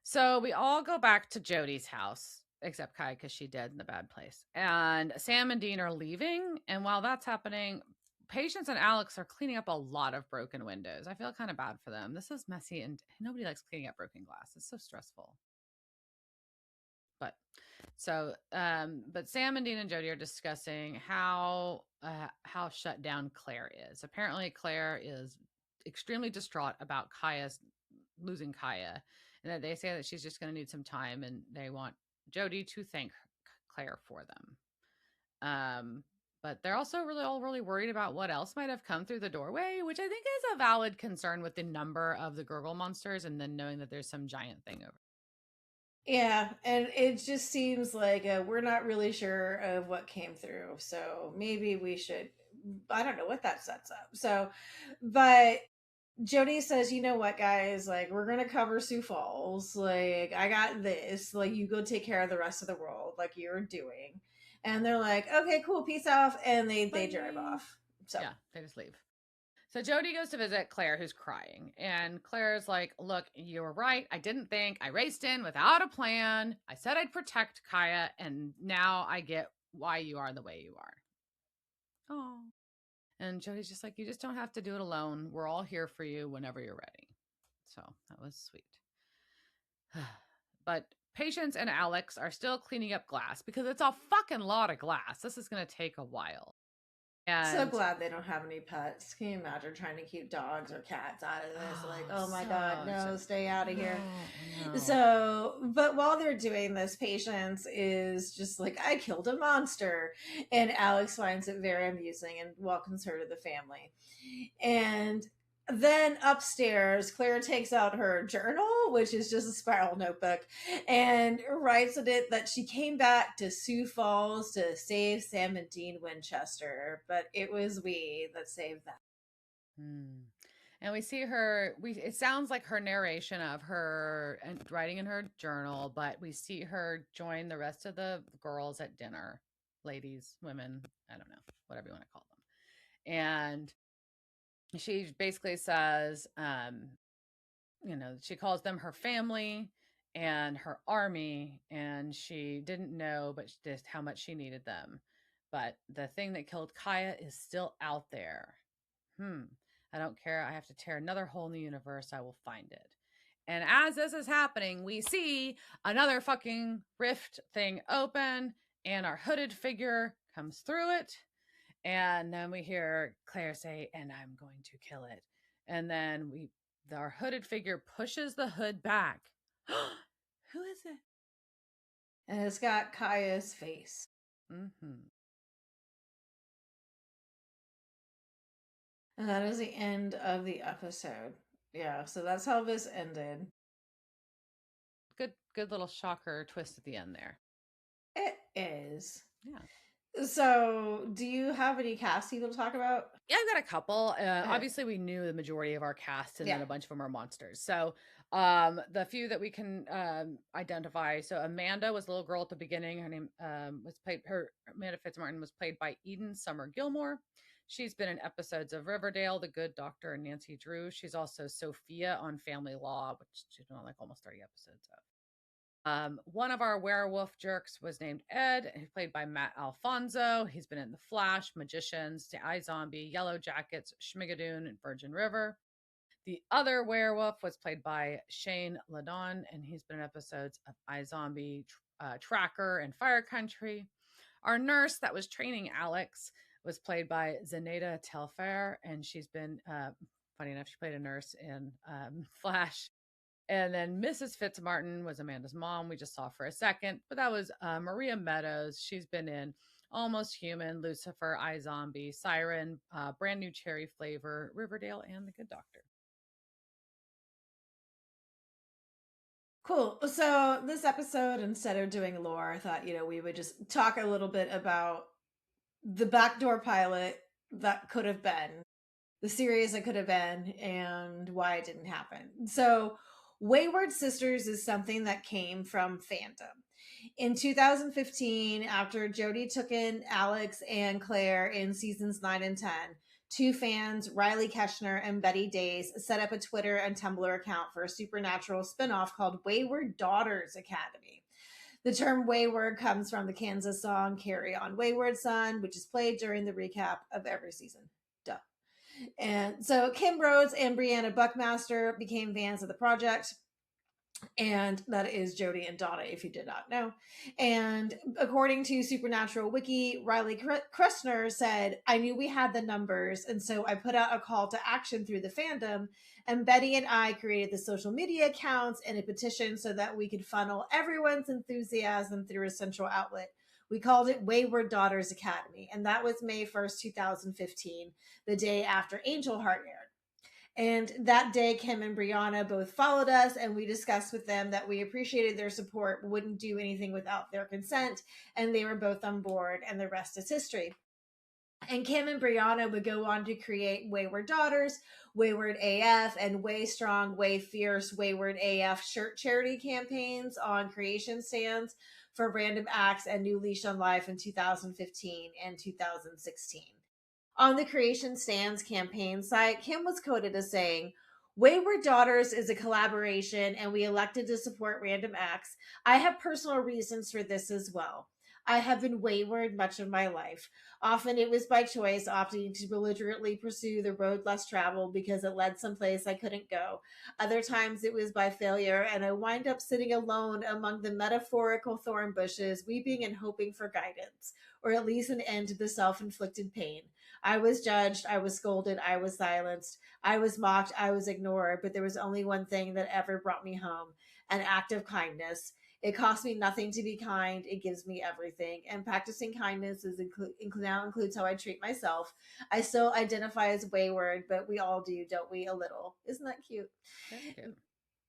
So we all go back to Jody's house, except Kai because she dead in the bad place. And Sam and Dean are leaving, and while that's happening, Patience and Alex are cleaning up a lot of broken windows. I feel kind of bad for them. This is messy, and nobody likes cleaning up broken glass. It's so stressful. But Sam and Dean and Jody are discussing how shut down Claire is. Apparently, Claire is extremely distraught about losing Kaya, and that they say that she's just going to need some time, and they want Jody to thank Claire for them. But they're also really worried about what else might have come through the doorway, which I think is a valid concern with the number of the gurgle monsters, and then knowing that there's some giant thing over. Yeah, and it just seems like we're not really sure of what came through, so maybe we should. I don't know what that sets up. So, but Jody says, "You know what, guys? Like, we're gonna cover Sioux Falls. Like, I got this. Like, you go take care of the rest of the world, like you're doing." And they're like, "Okay, cool, peace out," and they drive off. So yeah, they just leave. So Jody goes to visit Claire, who's crying. And Claire's like, look, you were right. I didn't think. I raced in without a plan. I said I'd protect Kaya, and now I get why you are the way you are. Oh. And Jody's just like, you just don't have to do it alone. We're all here for you whenever you're ready. So that was sweet. But Patience and Alex are still cleaning up glass because it's a fucking lot of glass. This is going to take a while. And so glad they don't have any pets. Can you imagine trying to keep dogs or cats out of this? Like, oh my god, no, stay out of here. No. So, but while they're doing this, Patience is just like, I killed a monster. And Alex finds it very amusing and welcomes her to the family. And then upstairs, Claire takes out her journal, which is just a spiral notebook, and writes in it that she came back to Sioux Falls to save Sam and Dean Winchester, but it was we that saved them. And we see her, it sounds like her narration of her writing in her journal, but we see her join the rest of the girls at dinner. Ladies, women, I don't know, whatever you want to call them. And she basically says, she calls them her family, and her army, and she didn't know, but just how much she needed them. But the thing that killed Kaya is still out there. Hmm. I don't care. I have to tear another hole in the universe. I will find it. And as this is happening, we see another fucking rift thing open, and our hooded figure comes through it. And then we hear Claire say, "And I'm going to kill it." And then our hooded figure pushes the hood back. Who is it? And it's got Kaya's face. Mm-hmm. And that is the end of the episode. Yeah, so that's how this ended. Good little shocker twist at the end there. It is. Yeah. So, do you have any cast people to talk about? Yeah, I've got a couple. Obviously, we knew the majority of our cast, and then a bunch of them are monsters. So, the few that we can identify. So, Amanda was the little girl at the beginning. Her name was played. Amanda Fitzmartin was played by Eden Summer Gilmore. She's been in episodes of Riverdale, The Good Doctor, and Nancy Drew. She's also Sophia on Family Law, which she's been on like almost 30 episodes of. One of our werewolf jerks was named Ed, and he's played by Matt Alfonso. He's been in The Flash, Magicians, The iZombie, Yellow Jackets, Schmigadoon, and Virgin River. The other werewolf was played by Shane Ladon, and he's been in episodes of iZombie, Tracker, and Fire Country. Our nurse that was training Alex was played by Zenaida Telfair, and she's been, funny enough, she played a nurse in Flash. And then Mrs. Fitzmartin was Amanda's mom. We just saw for a second, but that was Maria Meadows. She's been in Almost Human, Lucifer, iZombie, Siren, Brand New Cherry Flavor, Riverdale, and The Good Doctor. Cool. So, this episode, instead of doing lore, I thought, we would just talk a little bit about the backdoor pilot that could have been, the series that could have been, and why it didn't happen. So, Wayward Sisters is something that came from fandom. In 2015, after Jodie took in Alex and Claire in seasons 9 and 10, two fans, Riley Keschner and Betty Days, set up a Twitter and Tumblr account for a supernatural spinoff called Wayward Daughters Academy. The term wayward comes from the Kansas song Carry On Wayward Son, which is played during the recap of every season. Duh. And so Kim Rhodes and Brianna Buckmaster became fans of the project. And that is Jodie and Donna, if you did not know. And according to Supernatural Wiki, Riley Kressner said, "I knew we had the numbers, and so I put out a call to action through the fandom, and Betty and I created the social media accounts and a petition so that we could funnel everyone's enthusiasm through a central outlet. We called it Wayward Daughters Academy, and that was May 1st, 2015, the day after Angel Heart aired. And that day, Kim and Brianna both followed us, and we discussed with them that we appreciated their support, wouldn't do anything without their consent, and they were both on board, and the rest is history." And Kim and Brianna would go on to create Wayward Daughters, Wayward AF, and Way Strong, Way Fierce, Wayward AF shirt charity campaigns on creation stands for Random Acts and New Leash on Life in 2015 and 2016. On the Creation Stands campaign site, Kim was quoted as saying, "Wayward Daughters is a collaboration, and we elected to support Random Acts. I have personal reasons for this as well. I have been wayward much of my life. Often it was by choice, opting to belligerently pursue the road less traveled because it led someplace I couldn't go. Other times it was by failure, and I wind up sitting alone among the metaphorical thorn bushes, weeping and hoping for guidance, or at least an end to the self-inflicted pain. I was judged, I was scolded, I was silenced, I was mocked, I was ignored, but there was only one thing that ever brought me home: an act of kindness. It costs me nothing to be kind. It gives me everything. And practicing kindness now includes how I treat myself. I still identify as wayward, but we all do, don't we? A little. Isn't that cute?" Very cute.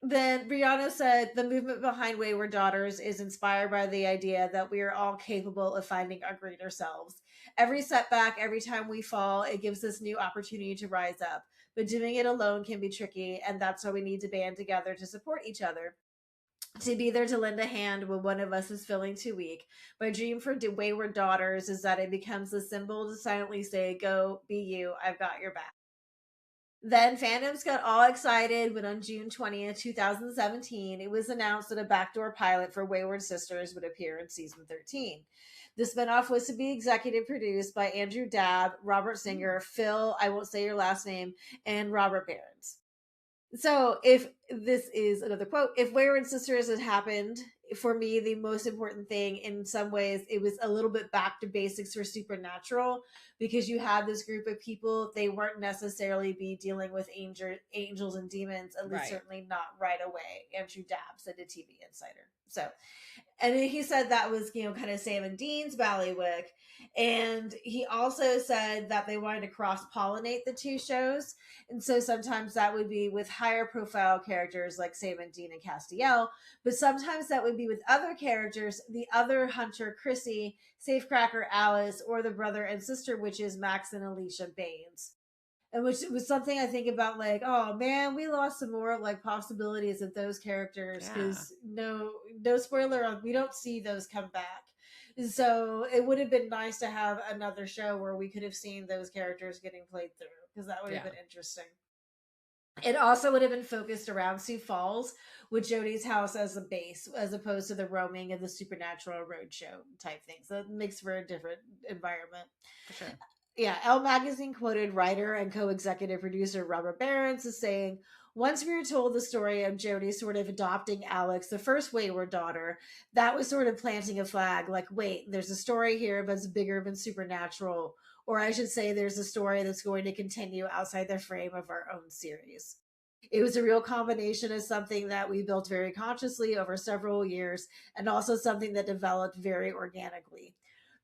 Then Brianna said, "The movement behind Wayward Daughters is inspired by the idea that we are all capable of finding our greater selves. Every setback, every time we fall, it gives us new opportunity to rise up. But doing it alone can be tricky, and that's why we need to band together to support each other. To be there to lend a hand when one of us is feeling too weak. My dream for Wayward Daughters is that it becomes a symbol to silently say, 'Go, be you, I've got your back.'" Then fandoms got all excited when on June 20th, 2017, it was announced that a backdoor pilot for Wayward Sisters would appear in season 13. The spinoff was to be executive produced by Andrew Dabb, Robert Singer, Phil, I won't say your last name, and Robert Behrens. So if this is another quote, if Wayward Sisters had happened, for me, the most important thing in some ways, it was a little bit back to basics for Supernatural, because you had this group of people, they weren't necessarily be dealing with angels and demons, at least Right. certainly not right away. Andrew Dabb said to TV Insider. So, and he said that was, kind of Sam and Dean's ballywick. And he also said that they wanted to cross pollinate the two shows. And so sometimes that would be with higher profile characters like Sam and Dean and Castiel, but sometimes that would be with other characters, the other hunter, Chrissy, Safecracker, Alice, or the brother and sister witches, Max and Alicia Baines. And which was something I think about, like, oh man, we lost some more like possibilities of those characters, Yeah. because no spoiler, we don't see those come back. So it would have been nice to have another show where we could have seen those characters getting played through, because that would have been interesting. It also would have been focused around Sioux Falls, with Jody's house as a base, as opposed to the roaming of the Supernatural roadshow type thing. So it makes for a different environment. For sure. Yeah, Elle Magazine quoted writer and co-executive producer Robert Behrens as saying, once we were told the story of Jody sort of adopting Alex, the first wayward daughter, that was sort of planting a flag, like, wait, there's a story here that's bigger than Supernatural. Or I should say there's a story that's going to continue outside the frame of our own series. It was a real combination of something that we built very consciously over several years, and also something that developed very organically.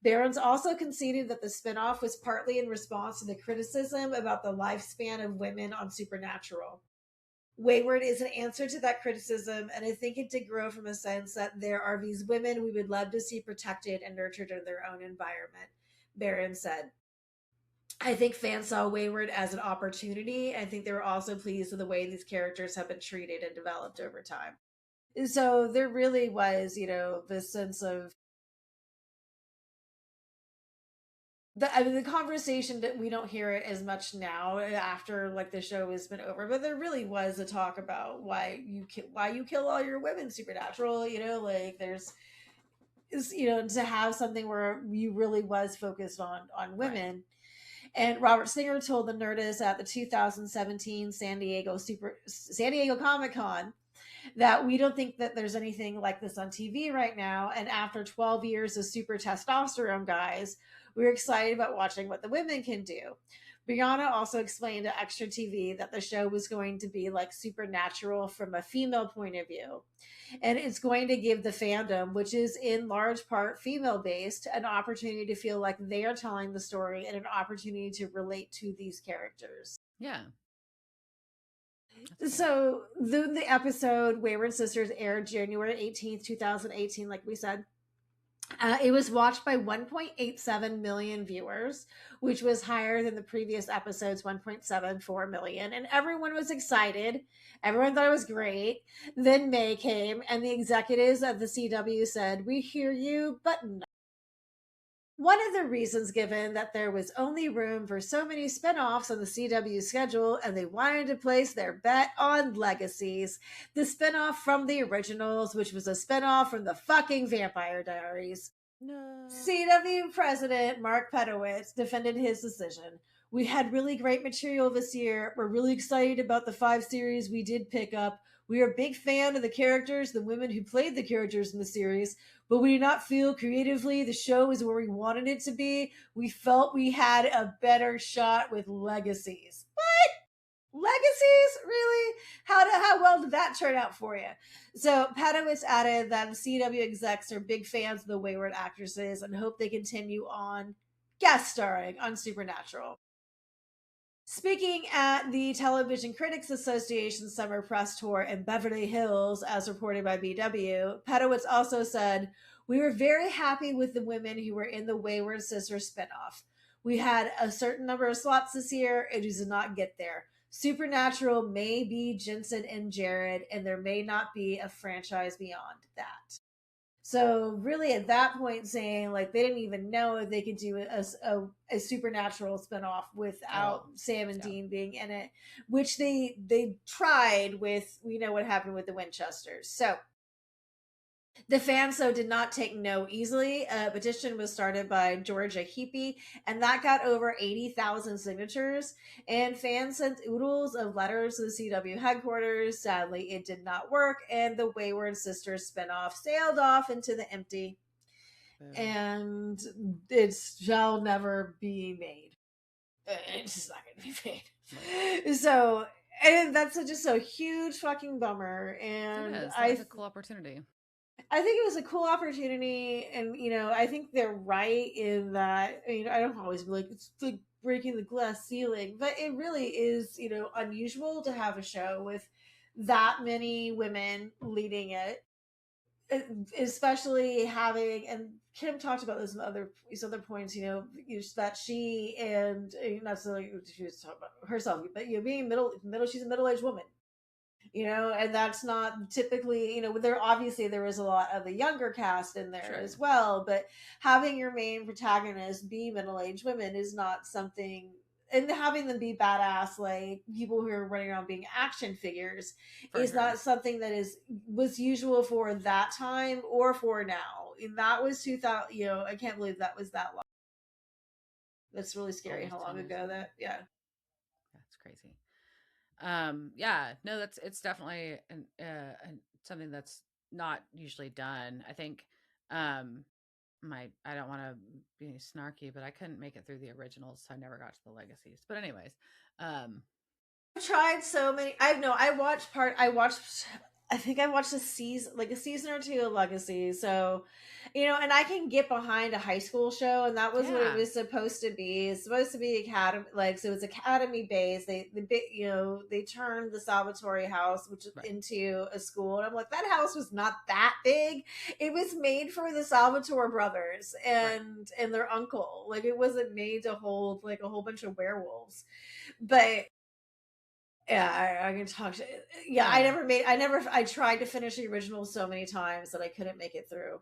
Behrens also conceded that the spinoff was partly in response to the criticism about the lifespan of women on Supernatural. Wayward is an answer to that criticism, and I think it did grow from a sense that there are these women we would love to see protected and nurtured in their own environment, Behrens said. I think fans saw Wayward as an opportunity. I think they were also pleased with the way these characters have been treated and developed over time. So there really was, this sense of the conversation that we don't hear it as much now after like the show has been over, but there really was a talk about why you kill all your women, Supernatural. Like there's to have something where you really was focused on women. Right. And Robert Singer told the Nerdist at the 2017 San Diego Comic Con that we don't think that there's anything like this on TV right now. And after 12 years of super testosterone guys, we're excited about watching what the women can do. Brianna also explained to Extra TV that the show was going to be like Supernatural from a female point of view. And it's going to give the fandom, which is in large part female based, an opportunity to feel like they are telling the story and an opportunity to relate to these characters. Yeah. So the episode Wayward Sisters aired January 18th, 2018, like we said. It was watched by 1.87 million viewers, which was higher than the previous episode's 1.74 million. And everyone was excited. Everyone thought it was great. Then May came, and the executives of the CW said, "We hear you, but no." One of the reasons given that there was only room for so many spinoffs on the CW schedule, and they wanted to place their bet on Legacies, the spinoff from the originals, which was a spinoff from the fucking Vampire Diaries. No. CW president Mark Pedowitz defended his decision. "We had really great material this year. We're really excited about the 5 series we did pick up. We are a big fan of the characters, the women who played the characters in the series, but we did not feel creatively the show is where we wanted it to be. We felt we had a better shot with Legacies." What? Legacies? Really? How well did that turn out for you? So Pedowitz added that the CW execs are big fans of the Wayward actresses and hope they continue on guest starring on Supernatural. Speaking at the Television Critics Association summer press tour in Beverly Hills, as reported by BW, Pedowitz also said, "We were very happy with the women who were in the Wayward Sisters spinoff. We had a certain number of slots this year. It does not get there. Supernatural may be Jensen and Jared, and there may not be a franchise beyond that." So really, at that point, saying like they didn't even know if they could do a supernatural spinoff At without all. Sam and Yeah. Dean being in it, which they tried with. We know what happened with the Winchesters. So the fans, though, did not take no easily. A petition was started by Georgia Heapy, and that got over 80,000 signatures. And fans sent oodles of letters to the CW headquarters. Sadly, it did not work, and the Wayward Sisters spinoff sailed off into the empty, Boo. and it shall never be made. It's just not going to be made. Right. So, and that's just a huge fucking bummer. It And is. That was a cool opportunity. I think it was a cool opportunity, and I think they're right in that. I don't always be like it's like breaking the glass ceiling, but it really is, unusual to have a show with that many women leading it, especially having. And Kim talked about this in these other points. That she and not necessarily she was talking about herself, but being middle, she's a middle-aged woman, and that's not typically, there was a lot of the younger cast in there Sure. as well, but having your main protagonist be middle-aged women is not something, and having them be badass like people who are running around being action figures For is sure. not something that was usual for that time or for now. And that was 2000. I can't believe that was that long. That's really scary Almost how 10 long years ago ago. that. Yeah. That's crazy. Yeah, no, it's definitely something that's not usually done. I think I don't want to be snarky, but I couldn't make it through the originals, so I never got to the legacies. But anyways, um I've tried so many. I think I watched a season or two of Legacy. So, and I can get behind a high school show, and that was what it yeah, was supposed to be. It's supposed to be academy, like, so it's academy based. They turned the Salvatore house, which right, into a school, and I'm like, that house was not that big. It was made for the Salvatore brothers right. and their uncle. Like, it wasn't made to hold like a whole bunch of werewolves, but yeah, I can talk to. Yeah, Oh yeah. I tried to finish the original so many times that I couldn't make it through.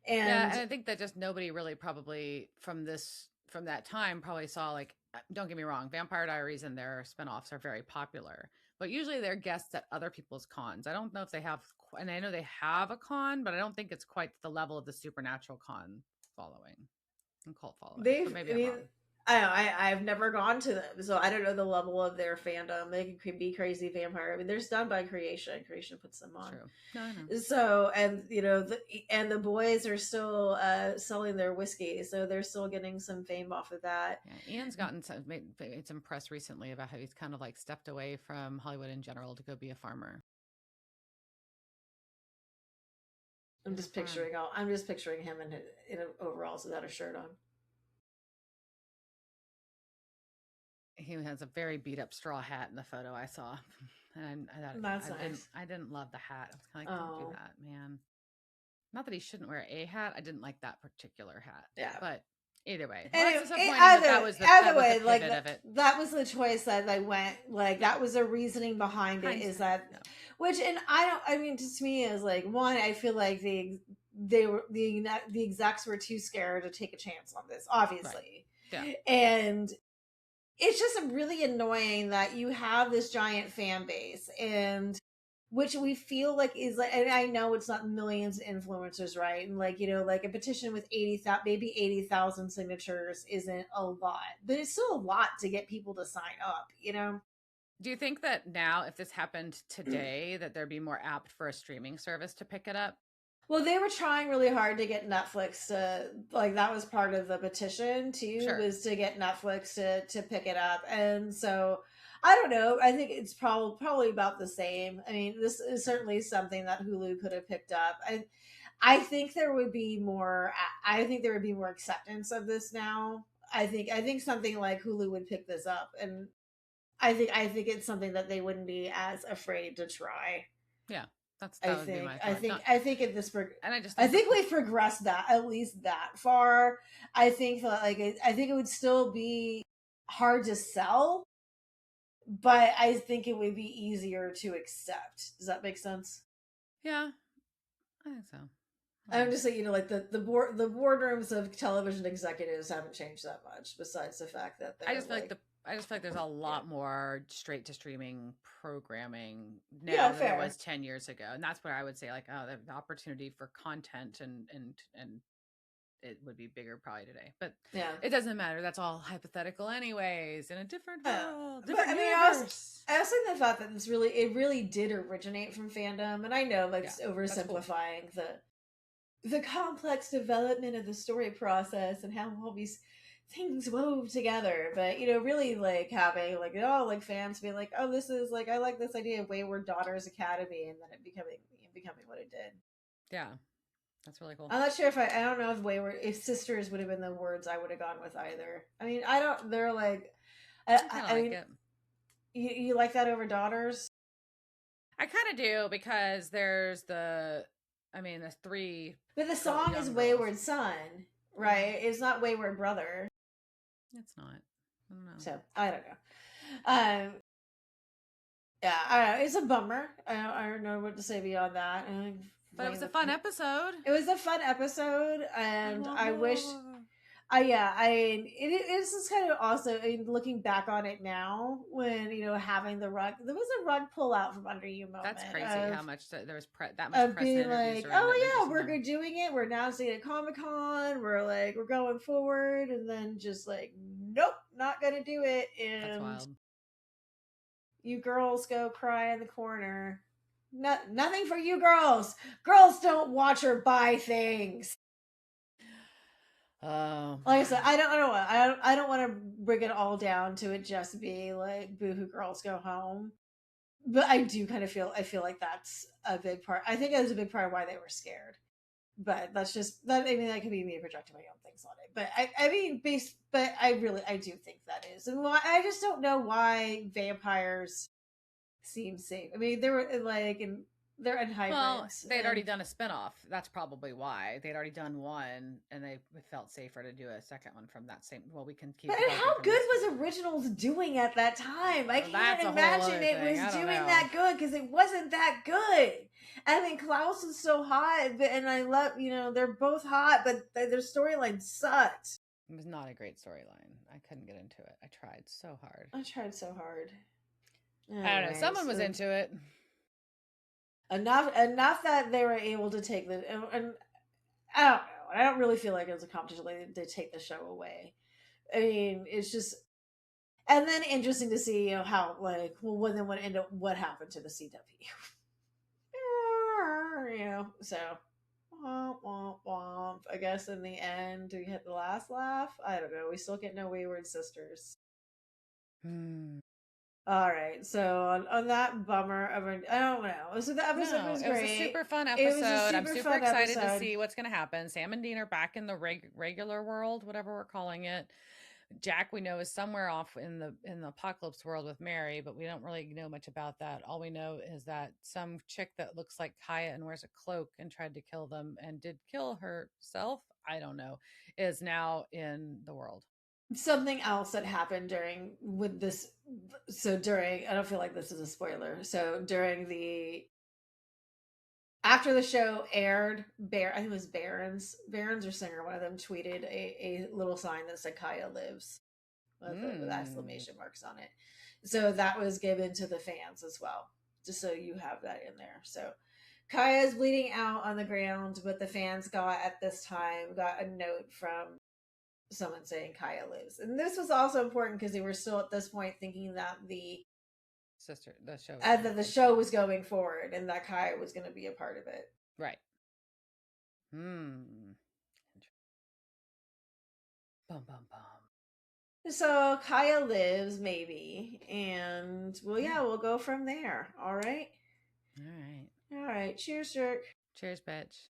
Yeah, And and I think that just nobody really probably from that time probably saw like don't get me wrong, Vampire Diaries and their spinoffs are very popular, but usually they're guests at other people's cons. I don't know if they have, and I know they have a con, but I don't think it's quite the level of the Supernatural con following and cult following. But I maybe I'm mean, wrong. I don't know, I've never gone to them, so I don't know the level of their fandom. They could be crazy vampire. I mean, they're done by Creation. Creation puts them on. True. No, I know. So, and and the boys are still selling their whiskey, so they're still getting some fame off of that. Yeah, Ian's gotten made some press recently about how he's kind of like stepped away from Hollywood in general to go be a farmer. He has a farm. I'm just picturing him in overalls without a shirt on. He has a very beat up straw hat in the photo I saw, and That's nice. I didn't love the hat. I was kind of like, don't do Oh, that, man. Not that he shouldn't wear a hat. I didn't like that particular hat, yeah. but either way, well, Anyway, that's disappointing that either that was the way, like pivot of it. that was the choice that I went. Like Yeah, that was a reasoning behind it. Is hindsight. that Yeah, which, and I don't. I mean, to me, is like one. I feel like the execs were too scared to take a chance on this, right. obviously, Yeah, and it's just really annoying that you have this giant fan base and which we feel like is like, and I know it's not millions of influencers, right? And like, like a petition with 80,000, maybe 80,000 signatures isn't a lot, but it's still a lot to get people to sign up. do you think that now, if this happened today, that there'd be more apt for a streaming service to pick it up? Well, they were trying really hard to get Netflix to, like, that was part of the petition too, Sure. was to get Netflix to pick it up. And so I don't know. I think it's probably about the same. I mean, this is certainly something that Hulu could have picked up. I think there would be more. I think there would be more acceptance of this now. I think something like Hulu would pick this up, and I think it's something that they wouldn't be as afraid to try. Yeah, that would be my thought. Not, I think at this, and I just I think think we've progressed that at least that far. I think that I think it would still be hard to sell, but I think it would be easier to accept. Does that make sense? yeah, I think so. I'm just saying, like the boardrooms of television executives haven't changed that much, besides the fact that I they're just feel like like, there's a yeah, lot more straight to streaming programming yeah, now than there fair. was 10 years ago. And that's where I would say like, oh, the opportunity for content and it would be bigger probably today. But Yeah. it doesn't matter. That's all hypothetical anyways, in a different world, But different I mean, universe. I also like the thought that it really did originate from fandom, and I know like Yeah. That's cool. oversimplifying the complex development of the story process and how all these things wove together. But really like having like like fans being like, oh, this is like I like this idea of Wayward Daughters Academy, and then it becoming what it did. Yeah. That's really cool. I'm not sure if I don't know if sisters would have been the words I would have gone with either. I mean, I don't. They're like, I kind of I like mean, it. you like that over daughters? I kind of do because there's three But the song is young girls. Wayward Son, right? It's not Wayward Brother. It's not. I don't know. So I don't know. Um, yeah, I don't know. It's a bummer. I don't know what to say beyond that. But it was a fun episode. It was a fun episode, and I wish. More. It is kind of also looking back on it now when having there was a rug pull out from under you moment. That's crazy how much there was that much Of precedent being like, oh yeah, we're doing it. We're announcing it at Comic-Con. We're going forward, and then just like, nope, not gonna do it. And that's wild. You girls go cry in the corner. Nothing for you girls. Girls don't watch or buy things. Oh, like I said, I don't want to bring it all down to it just be like boohoo girls go home, but I do kind of feel like that's a big part. I think it was a big part of why they were scared, but that's just that. I mean, that could be me projecting my own things on it, but but I do think that is, and why I just don't know why vampires seem safe. I mean, they were they're in hybrids. well, they'd already done a spinoff. That's probably why they'd already done one, and they felt safer to do a second one from that same. Well, we can keep. But how good was Originals doing at that time? I can't imagine it was doing that good because it wasn't that good. I mean, Klaus is so hot, and I love they're both hot, but their storyline sucked. It was not a great storyline. I couldn't get into it. I tried so hard. I tried so hard. Anyways, I don't know. Someone was into it. Enough that they were able to take and I don't know. I don't really feel like it was a competition to take the show away. I mean, it's just, and then interesting to see how what happened to the CW. So womp, womp, womp. I guess in the end, do we hit the last laugh? I don't know. We still get no Wayward Sisters. All right, so on that bummer of I don't know. So the episode was great. It was a super fun episode. I'm super excited to see what's going to happen. Sam and Dean are back in the regular world, whatever we're calling it. Jack, we know, is somewhere off in the apocalypse world with Mary, but we don't really know much about that. All we know is that some chick that looks like Kaya and wears a cloak and tried to kill them and did kill herself, I don't know, is now in the world. Something else that happened during I don't feel like this is a spoiler. So after the show aired, I think it was Barron's or Singer, one of them tweeted a little sign that said Kaya lives with exclamation marks on it. So that was given to the fans as well, just so you have that in there. So Kaya's bleeding out on the ground, but the fans got a note from someone saying Kaya lives. And this was also important because they were still at this point thinking that the show was going forward and that Kaya was going to be a part of it. Right. So Kaya lives, maybe, and we'll go from there. All right. All right. Cheers, jerk. Cheers, bitch.